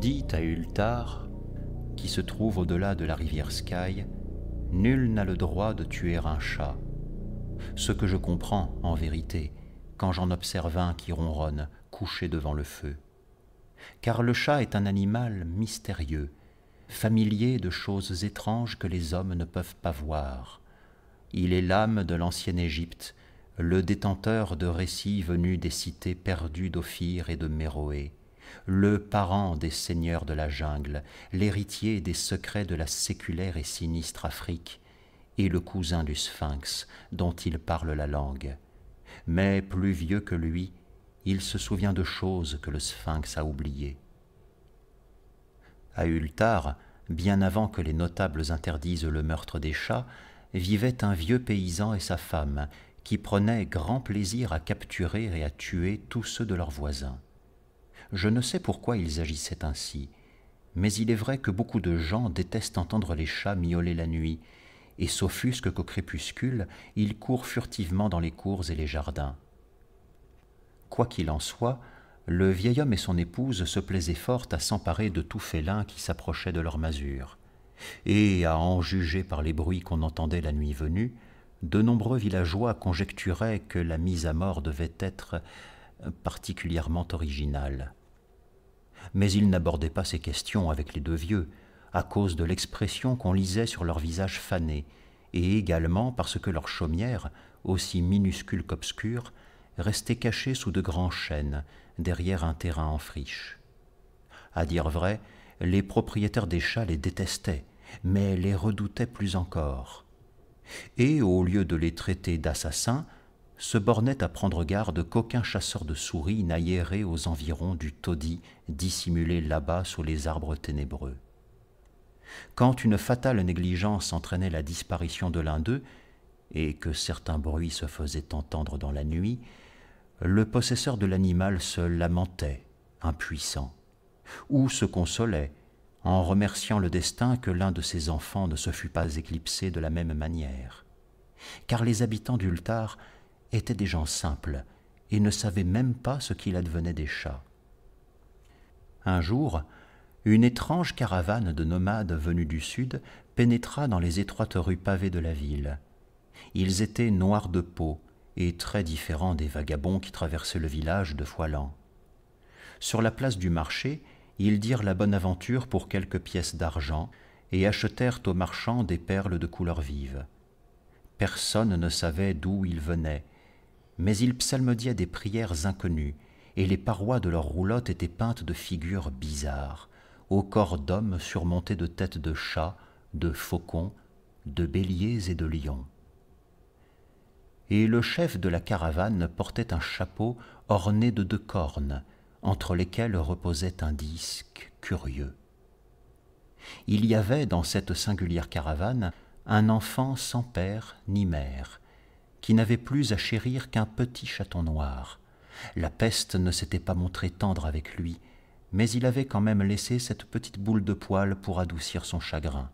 Dit à Ultar, qui se trouve au-delà de la rivière Sky, nul n'a le droit de tuer un chat. Ce que je comprends, en vérité, quand j'en observe un qui ronronne, couché devant le feu. Car le chat est un animal mystérieux, familier de choses étranges que les hommes ne peuvent pas voir. Il est l'âme de l'ancienne Égypte, le détenteur de récits venus des cités perdues d'Ophir et de Méroé, le parent des seigneurs de la jungle, l'héritier des secrets de la séculaire et sinistre Afrique, et le cousin du Sphinx dont il parle la langue. Mais plus vieux que lui, il se souvient de choses que le Sphinx a oubliées. À Ultar, bien avant que les notables interdisent le meurtre des chats, vivait un vieux paysan et sa femme, qui prenaient grand plaisir à capturer et à tuer tous ceux de leurs voisins. Je ne sais pourquoi ils agissaient ainsi, mais il est vrai que beaucoup de gens détestent entendre les chats miauler la nuit, et s'offusquent qu'au crépuscule, ils courent furtivement dans les cours et les jardins. Quoi qu'il en soit, le vieil homme et son épouse se plaisaient fort à s'emparer de tout félin qui s'approchait de leur masure, et, à en juger par les bruits qu'on entendait la nuit venue, de nombreux villageois conjecturaient que la mise à mort devait être particulièrement originale. Mais ils n'abordaient pas ces questions avec les deux vieux, à cause de l'expression qu'on lisait sur leurs visages fanés, et également parce que leur chaumière, aussi minuscule qu'obscure, restait cachée sous de grands chênes, derrière un terrain en friche. À dire vrai, les propriétaires des chats les détestaient, mais les redoutaient plus encore. Et, au lieu de les traiter d'assassins, se bornaient à prendre garde qu'aucun chasseur de souris n'aille aux environs du taudis dissimulé là-bas sous les arbres ténébreux. Quand une fatale négligence entraînait la disparition de l'un d'eux, et que certains bruits se faisaient entendre dans la nuit, le possesseur de l'animal se lamentait, impuissant, ou se consolait, en remerciant le destin que l'un de ses enfants ne se fût pas éclipsé de la même manière. Car les habitants d'Ultar étaient des gens simples et ne savaient même pas ce qu'il advenait des chats. Un jour, une étrange caravane de nomades venus du sud pénétra dans les étroites rues pavées de la ville. Ils étaient noirs de peau et très différents des vagabonds qui traversaient le village de fois l'an. Sur la place du marché, ils dirent la bonne aventure pour quelques pièces d'argent et achetèrent aux marchands des perles de couleurs vives. Personne ne savait d'où ils venaient, mais ils psalmodiaient des prières inconnues, et les parois de leurs roulottes étaient peintes de figures bizarres, aux corps d'hommes surmontés de têtes de chats, de faucons, de béliers et de lions. Et le chef de la caravane portait un chapeau orné de 2 cornes, entre lesquelles reposait un disque curieux. Il y avait dans cette singulière caravane un enfant sans père ni mère, qui n'avait plus à chérir qu'un petit chaton noir. La peste ne s'était pas montrée tendre avec lui, mais il avait quand même laissé cette petite boule de poil pour adoucir son chagrin.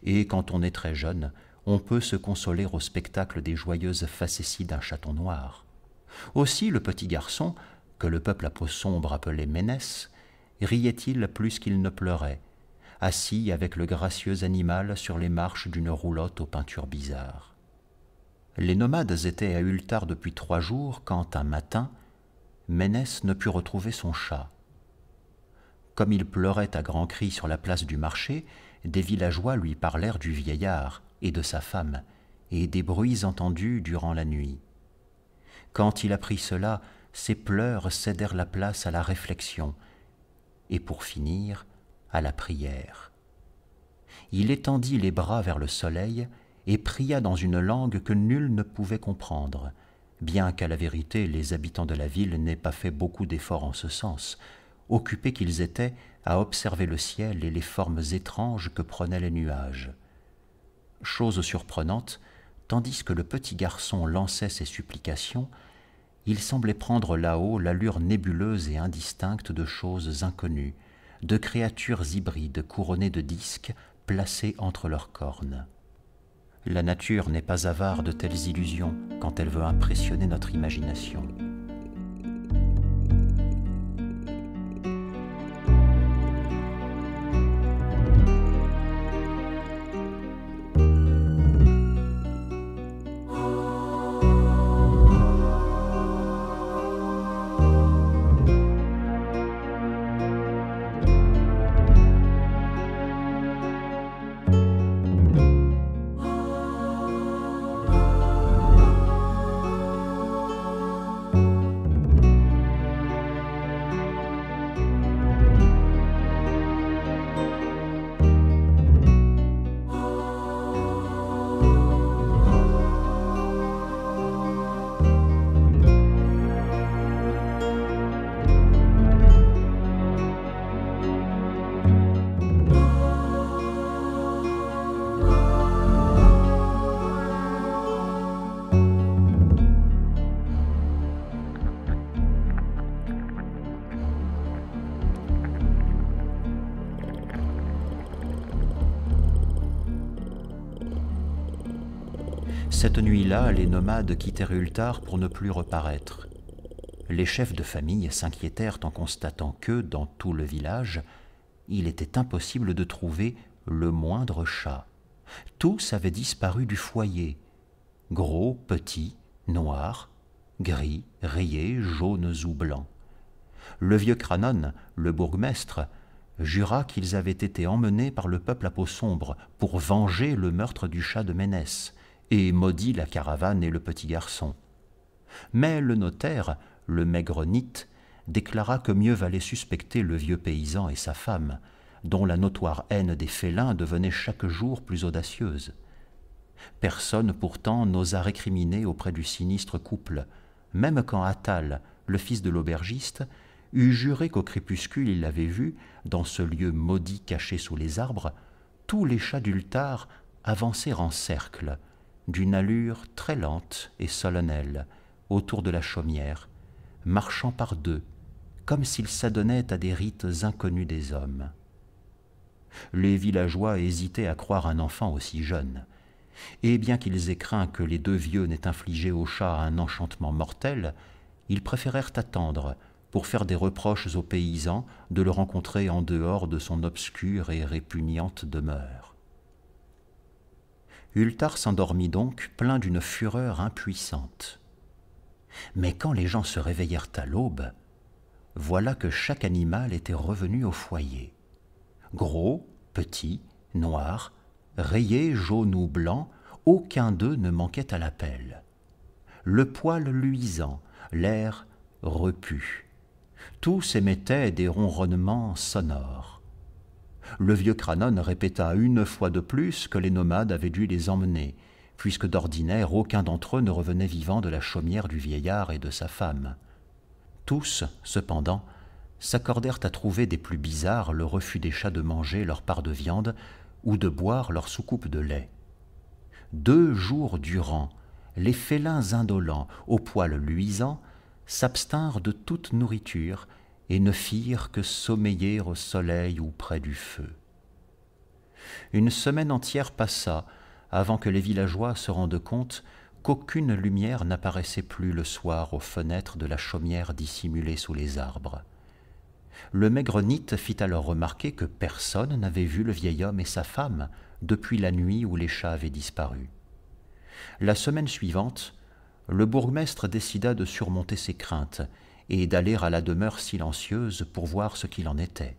Et quand on est très jeune, on peut se consoler au spectacle des joyeuses facéties d'un chaton noir. Aussi le petit garçon, que le peuple à peau sombre appelait Ménès, riait-il plus qu'il ne pleurait, assis avec le gracieux animal sur les marches d'une roulotte aux peintures bizarres. Les nomades étaient à Ultar depuis 3 jours quand, un matin, Ménès ne put retrouver son chat. Comme il pleurait à grands cris sur la place du marché, des villageois lui parlèrent du vieillard et de sa femme, et des bruits entendus durant la nuit. Quand il apprit cela, ses pleurs cédèrent la place à la réflexion, et pour finir, à la prière. Il étendit les bras vers le soleil et pria dans une langue que nul ne pouvait comprendre, bien qu'à la vérité les habitants de la ville n'aient pas fait beaucoup d'efforts en ce sens, occupés qu'ils étaient à observer le ciel et les formes étranges que prenaient les nuages. Chose surprenante, tandis que le petit garçon lançait ses supplications, il semblait prendre là-haut l'allure nébuleuse et indistincte de choses inconnues, de créatures hybrides couronnées de disques placés entre leurs cornes. La nature n'est pas avare de telles illusions quand elle veut impressionner notre imagination. Cette nuit-là, les nomades quittèrent Ultar pour ne plus reparaître. Les chefs de famille s'inquiétèrent en constatant que, dans tout le village, il était impossible de trouver le moindre chat. Tous avaient disparu du foyer, gros, petits, noirs, gris, rayés, jaunes ou blancs. Le vieux Cranon, le bourgmestre, jura qu'ils avaient été emmenés par le peuple à peau sombre pour venger le meurtre du chat de Ménès, et maudit la caravane et le petit garçon. Mais le notaire, le maigre Nit, déclara que mieux valait suspecter le vieux paysan et sa femme, dont la notoire haine des félins devenait chaque jour plus audacieuse. Personne pourtant n'osa récriminer auprès du sinistre couple, même quand Attal, le fils de l'aubergiste, eut juré qu'au crépuscule il avait vu, dans ce lieu maudit caché sous les arbres, tous les chats d'Ultar avancer en cercle, d'une allure très lente et solennelle, autour de la chaumière, marchant par deux, comme s'ils s'adonnaient à des rites inconnus des hommes. Les villageois hésitaient à croire un enfant aussi jeune, et bien qu'ils aient craint que les deux vieux n'aient infligé au chat un enchantement mortel, ils préférèrent attendre pour faire des reproches aux paysans de le rencontrer en dehors de son obscure et répugnante demeure. Ultar s'endormit donc plein d'une fureur impuissante. Mais quand les gens se réveillèrent à l'aube, voilà que chaque animal était revenu au foyer. Gros, petits, noirs, rayés, jaunes ou blancs, aucun d'eux ne manquait à l'appel. Le poil luisant, l'air repu. Tous émettaient des ronronnements sonores. Le vieux Cranon répéta une fois de plus que les nomades avaient dû les emmener, puisque d'ordinaire aucun d'entre eux ne revenait vivant de la chaumière du vieillard et de sa femme. Tous, cependant, s'accordèrent à trouver des plus bizarres le refus des chats de manger leur part de viande ou de boire leur soucoupe de lait. 2 jours durant, les félins indolents, aux poils luisants, s'abstinrent de toute nourriture et ne firent que sommeiller au soleil ou près du feu. Une semaine entière passa avant que les villageois se rendent compte qu'aucune lumière n'apparaissait plus le soir aux fenêtres de la chaumière dissimulée sous les arbres. Le maigre Nit fit alors remarquer que personne n'avait vu le vieil homme et sa femme depuis la nuit où les chats avaient disparu. La semaine suivante, le bourgmestre décida de surmonter ses craintes et d'aller à la demeure silencieuse pour voir ce qu'il en était.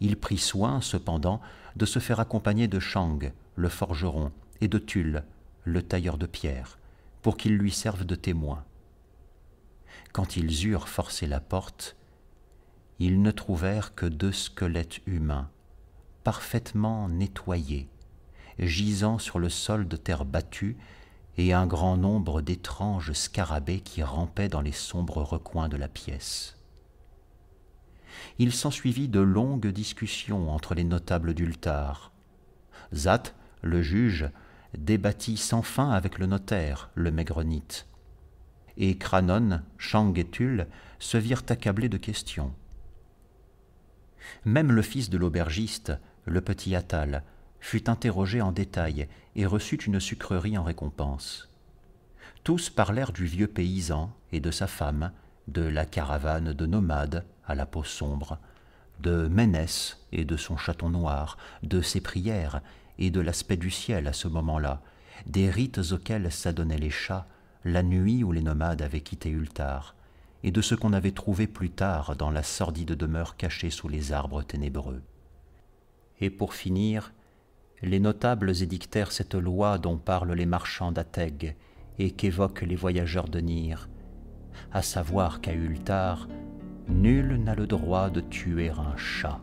Il prit soin, cependant, de se faire accompagner de Chang, le forgeron, et de Tulle, le tailleur de pierre, pour qu'ils lui servent de témoins. Quand ils eurent forcé la porte, ils ne trouvèrent que 2 squelettes humains, parfaitement nettoyés, gisant sur le sol de terre battue, et un grand nombre d'étranges scarabées qui rampaient dans les sombres recoins de la pièce. Il s'ensuivit de longues discussions entre les notables d'Ultar. Zat, le juge, débattit sans fin avec le notaire, le maigre Nit. Et Cranon, Chang et Tulle se virent accablés de questions. Même le fils de l'aubergiste, le petit Attal, fut interrogé en détail et reçut une sucrerie en récompense. Tous parlèrent du vieux paysan et de sa femme, de la caravane de nomades à la peau sombre, de Ménès et de son chaton noir, de ses prières et de l'aspect du ciel à ce moment-là, des rites auxquels s'adonnaient les chats la nuit où les nomades avaient quitté Ultar, et de ce qu'on avait trouvé plus tard dans la sordide demeure cachée sous les arbres ténébreux. Et pour finir, les notables édictèrent cette loi dont parlent les marchands d'Ateg et qu'évoquent les voyageurs de Nir, à savoir qu'à Ultar, nul n'a le droit de tuer un chat.